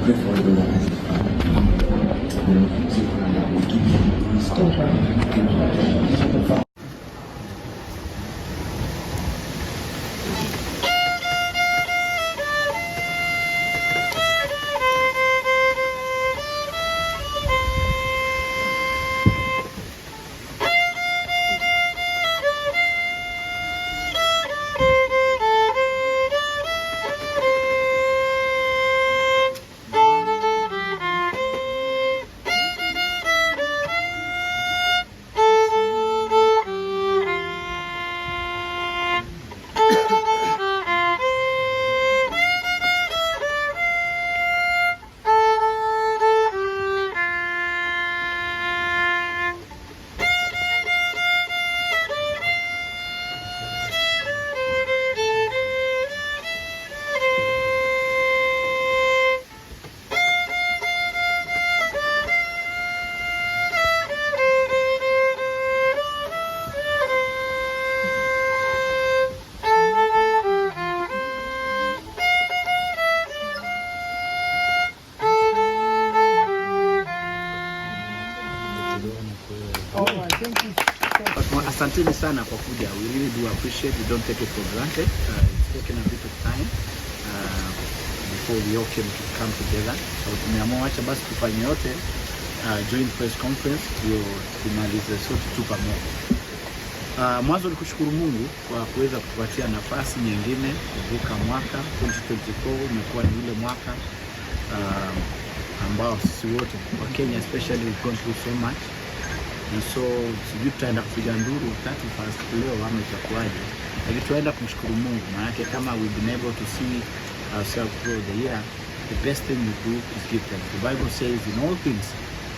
pray for everyone. Asanteni sana kwa kuja. We really do appreciate. We don't take it for granted. It's taken a bit of time before we all came to come together. So tumeamua acha basi tufanye yote joint press conference ndio tumalize sote tu pamoja. Mwanzo ni kushukuru Mungu kwa kuweza kutupatia nafasi nyingine kuvuka mwaka 2024. Umekuwa ni ule mwaka ambao sisi wote wa Kenya especially we've gone through so much. And so sijui tutaenda kupiga nduru 31st leo ama itakuwaje, lakini tunaenda kumshukuru Mungu maana kama we've been able to see ourselves through the year, the best thing we do is give thanks. The Bible says in all things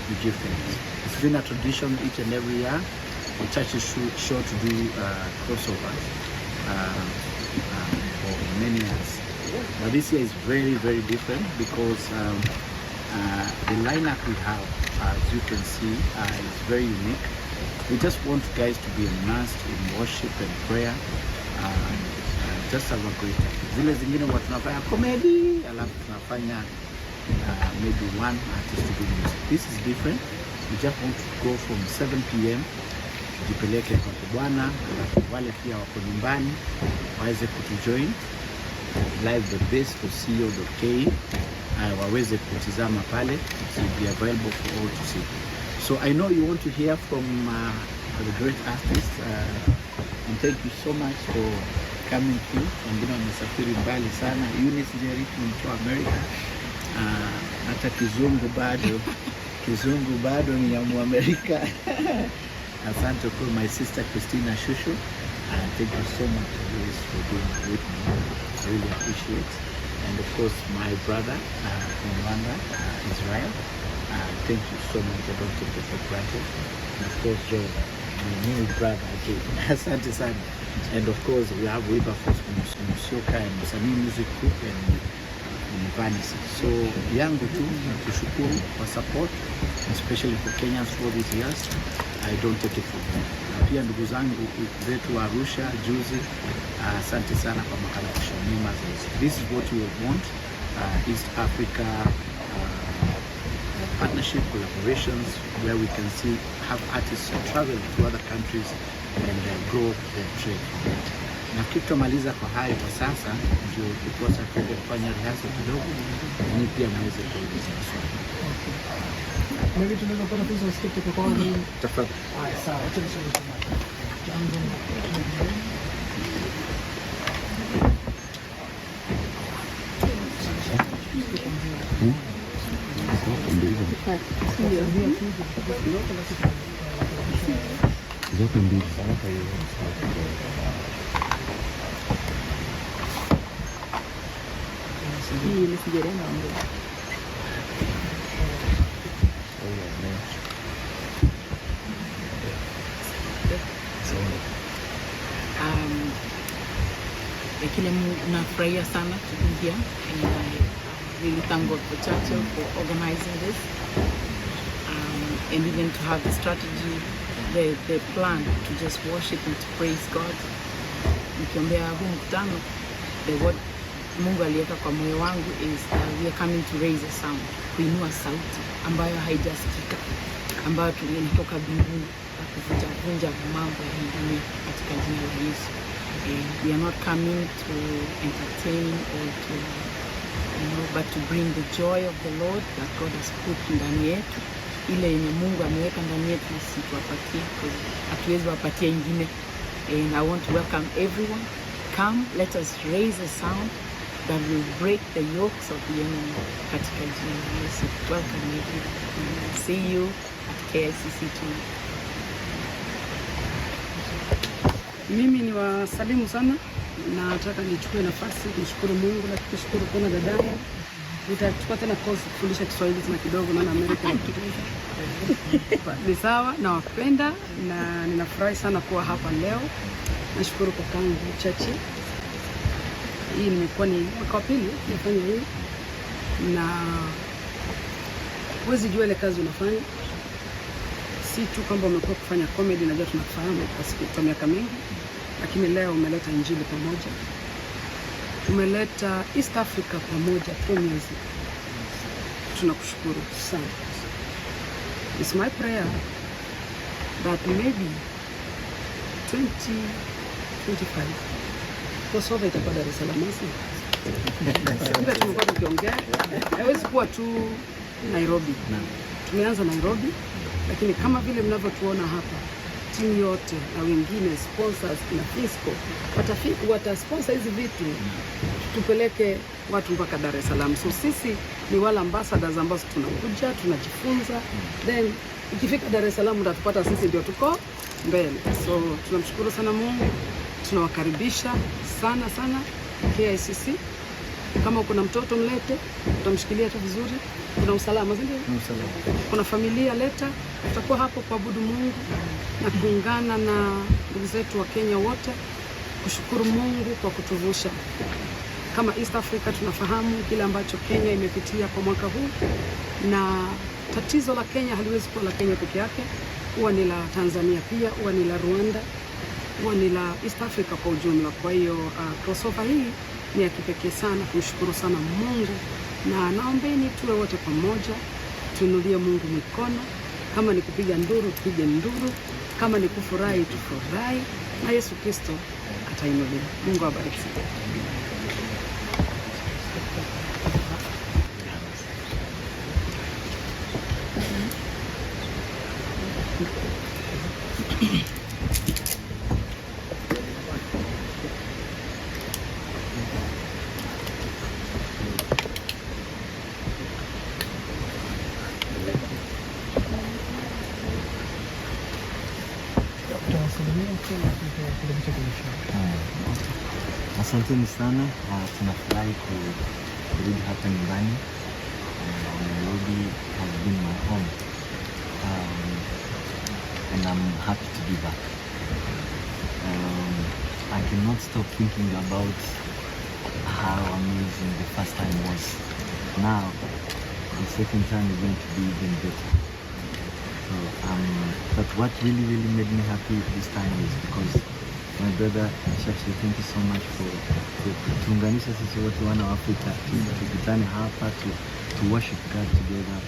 we give thanks. It's been a tradition each and every year. The church is sure to do crossovers for many years, but this year is very, very different because the lineup we have, as you can see, is very unique. We just want guys to be immersed in worship and prayer, just have a great time. Zile zingine huwa tunafanya comedy, alafu tunafanya maybe one artist to do music. This is different. We just want to go from 7 p.m. tujipeleke kwa Bwana, alafu wale pia wako nyumbani waweze kutujoin live the base for co.ke. Waweze kutizama pale, it will be available for all to see. So I know you want to hear from the great artists, and thank you so much for coming through. Wengine wamesafiri mbali sana. Eunice Njeri from America, hata kizungu bado ni ya Muamerika. Asante kwa my sister Christina Shushu, thank you so much for being with me. I really appreciate. And of course, my brother from Rwanda, Israel. Thank you so much. I don't take it for granted. And of course, Joe, my new brother again. Asante sana. And of course, we have Wilberforce Musioka and Musanii Music Group and Vanessa. So, yangu tu kushukuru for support, especially for Kenyans for these years. I don't take it for granted. Pia ndugu zangu zetu wa Arusha juzi, asante sana kwa makaribisho mema. This is what we want, East Africa partnership, collaborations, where we can have artists travel to other countries and grow their trade. Na kitamaliza kwa hayo kwa sasa, ndio tukosa tuende kufanya rehearsal kidogo, ni pia naweza kuuliza swali. Maybe tunaweza kupata fursa usikie kwa kwani. Tafadhali. Sawa, acha nisome jambo. Zote mbili. Ile sijaona mambo. Lakini nafurahia sana to be here, and I really thank God for Churchill for organizing this, and even to have the strategy, the plan to just worship and to praise God. nikiombea huu mkutano, the word Mungu aliweka kwa moyo wangu is we are coming to raise a sound, kuinua sauti ambayo haijasikika, ambayo tulitoka mbinguni na kuvunja mambo ya dunia katika jina la Yesu. We are not coming to entertain or to but to bring the joy of the Lord that God has put ndani yetu, ile yenye Mungu ameweka ndani yetu, situwapatie, hatuwezi wapatia ingine. And I want to welcome everyone. Come, let us raise a sound that will break the yokes of the enemy katika jina la Yesu. Welcome everyone. See you at KICC tonight. Mimi ni wasalimu sana, na nataka nichukue nafasi kumshukuru Mungu na kushukuru kuna dadangu. Nitachukua tena course kufundisha Kiswahili tena kidogo, na Amerika ni sawa, na wapenda na ninafurahi sana kuwa hapa leo. Nashukuru kwa kangu chachi. Hii nimekuwa ni mwaka wa pili nafanya hii, na huwezi jua ile kazi unafanya. Si tu kwamba umekuwa kufanya comedy, najua tunafahamu kwa miaka mingi, lakini leo umeleta injili pamoja, umeleta East Africa pamoja kwa music. Tunakushukuru sana. It's my prayer that maybe 2025 Kosovo itakuwa Dar es Salaam. Sasa tumekuwa tukiongea, haiwezi kuwa tu Nairobi. Tumeanza Nairobi, lakini kama vile mnavyotuona hapa, timu yote na wengine sponsors na Fisco watasponsor hizi vitu, tupeleke watu mpaka Dar es Salaam. So sisi ni wale ambassadors ambao tunakuja, tunajifunza, then ikifika Dar es Salaam utatupata sisi ndio tuko mbele. So tunamshukuru sana Mungu, tunawakaribisha sana sana KICC. Kama kuna mtoto mlete, tutamshikilia tu vizuri. Kuna usalama, ndio? Kuna familia leta, tutakuwa hapo kuabudu Mungu na kuungana na ndugu zetu wa Kenya wote kushukuru Mungu kwa kutuvusha. Kama East Africa tunafahamu kile ambacho Kenya imepitia kwa mwaka huu, na tatizo la Kenya haliwezi kuwa la Kenya peke yake, huwa ni la Tanzania pia, huwa ni la Rwanda, huwa ni la East Africa kwa ujumla. Kwa hiyo crossover hii ni ya kipekee sana. Kumshukuru sana Mungu, na naombeni tuwe wote pamoja, tuinulie Mungu mikono. Kama ni kupiga nduru, tupige nduru. Kama ni kufurahi, tufurahi, na Yesu Kristo atainuliwa. Mungu awabariki. Asanteni sana, tunafurahi kurudi hapa nyumbani. Nairobi has been my home, and I'm happy to be back. I cannot stop thinking about how amazing the first time was. Now, the second time is going to be even better. So, but what really made me happy this time is because my brother Shashi, thank you so much for tuunganisha sisi wote wana wa Afrika, tukutane hapa to worship God together,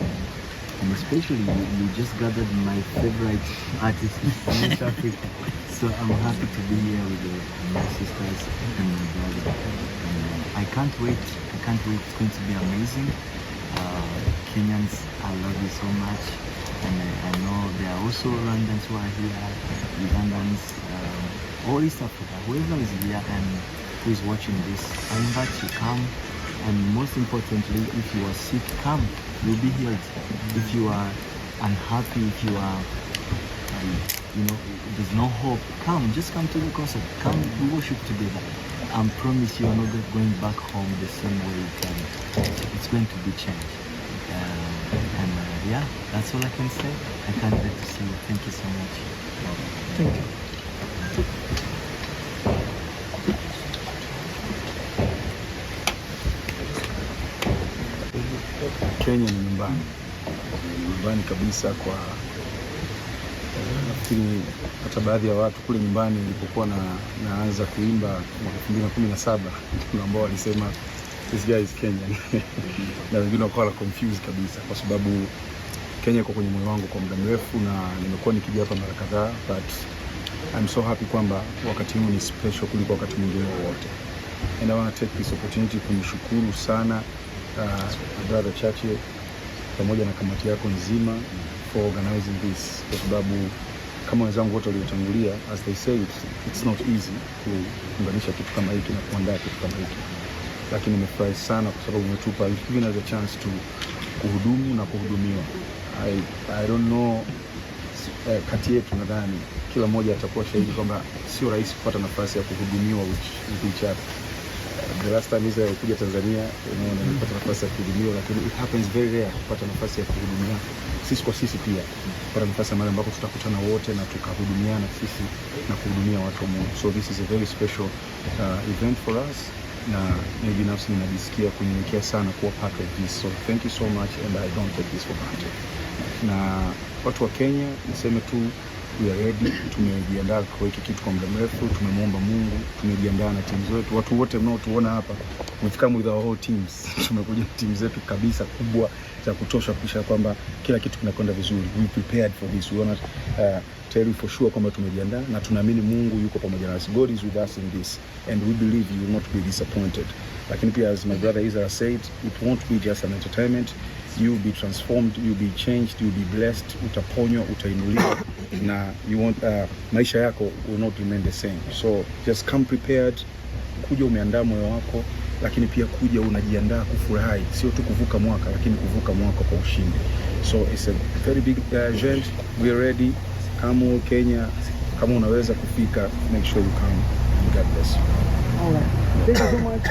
and especially you just gathered my favorite artists from East Africa. So I'm happy to be here with my sisters and my brother. I can't wait. It's going to be amazing. Kenyans, I love you so much. And I know there are also Rwandans who are here, Ugandans, all East Africa, whoever is here and who is watching this, I invite you, come. And most importantly, if you are sick, come, you'll be healed. If you are unhappy, if you are, there's no hope, come, just come to the concert, come, we worship together. I promise you are not going back home the same way you came. It's going to be changed. Yeah, that's all I can say. I can't wait to see you. Thank you so much. Thank you. Kenya ni nyumbani kabisa kwa nafikiri hata baadhi ya watu kule nyumbani nilipokuwa naanza kuimba mwaka 2017 kuna ambao walisema this guy is Kenyan na wengine wakawa confused kabisa, kwa sababu Kenya iko kwenye moyo wangu kwa muda mrefu na nimekuwa nikija hapa mara kadhaa, but I'm so happy kwamba wakati huu ni special kuliko wakati mwingine wowote. And I want to take this opportunity kumshukuru sana brother Chache pamoja na kamati yako nzima for organizing this, kwa sababu kama wenzangu wote waliotangulia, as they say, it's not easy kuunganisha kitu kama hiki na kuandaa kitu kama hiki, lakini nimefurahi sana kwa sababu umetupa, given us a chance to kuhudumu na kuhudumiwa. I don't know, kati yetu nadhani kila mmoja atakuwa shahidi kwamba sio rahisi kupata nafasi ya kuhudumiwa with each other. The last time Israel kuja Tanzania, nilipata nafasi ya kuhudumiwa, lakini it happens very rare kupata nafasi ya kuhudumia sisi kwa sisi, pia kupata nafasi mahali ambapo tutakutana wote na tukahudumiana sisi na kuhudumia watu wa Mungu. So this is a very special event for us, na mimi binafsi ninajisikia kunyenyekea sana kuwa part of this. So thank you so much and I don't take this for granted. Na watu wa Kenya niseme tu, we are ready. Tumejiandaa kwa hiki kitu kwa muda mrefu, tumemwomba Mungu, tumejiandaa na timu zetu. Watu wote mnaotuona hapa tumefika with our whole teams. Tumekuja timu zetu kabisa kubwa za kutosha kuhakikisha kwamba kila kitu kinakwenda vizuri. We prepared for this. We want to tell you for sure kwamba tumejiandaa na tunaamini Mungu yuko pamoja nasi. God is with us in this and we believe you will not be disappointed. Lakini pia as my brother Israel said, it won't be just an entertainment. You'll be transformed, you'll be changed, you'll be blessed, utaponywa, utainuliwa na you want, maisha yako will not remain the same. So just come prepared, kuja umeandaa moyo wako, lakini pia kuja unajiandaa kufurahi, sio tu kuvuka mwaka, lakini kuvuka mwaka kwa ushindi. So it's a very big event. We're ready. Kama Kenya, kama unaweza kufika, make sure you come. God bless you. All right. Thank you so much.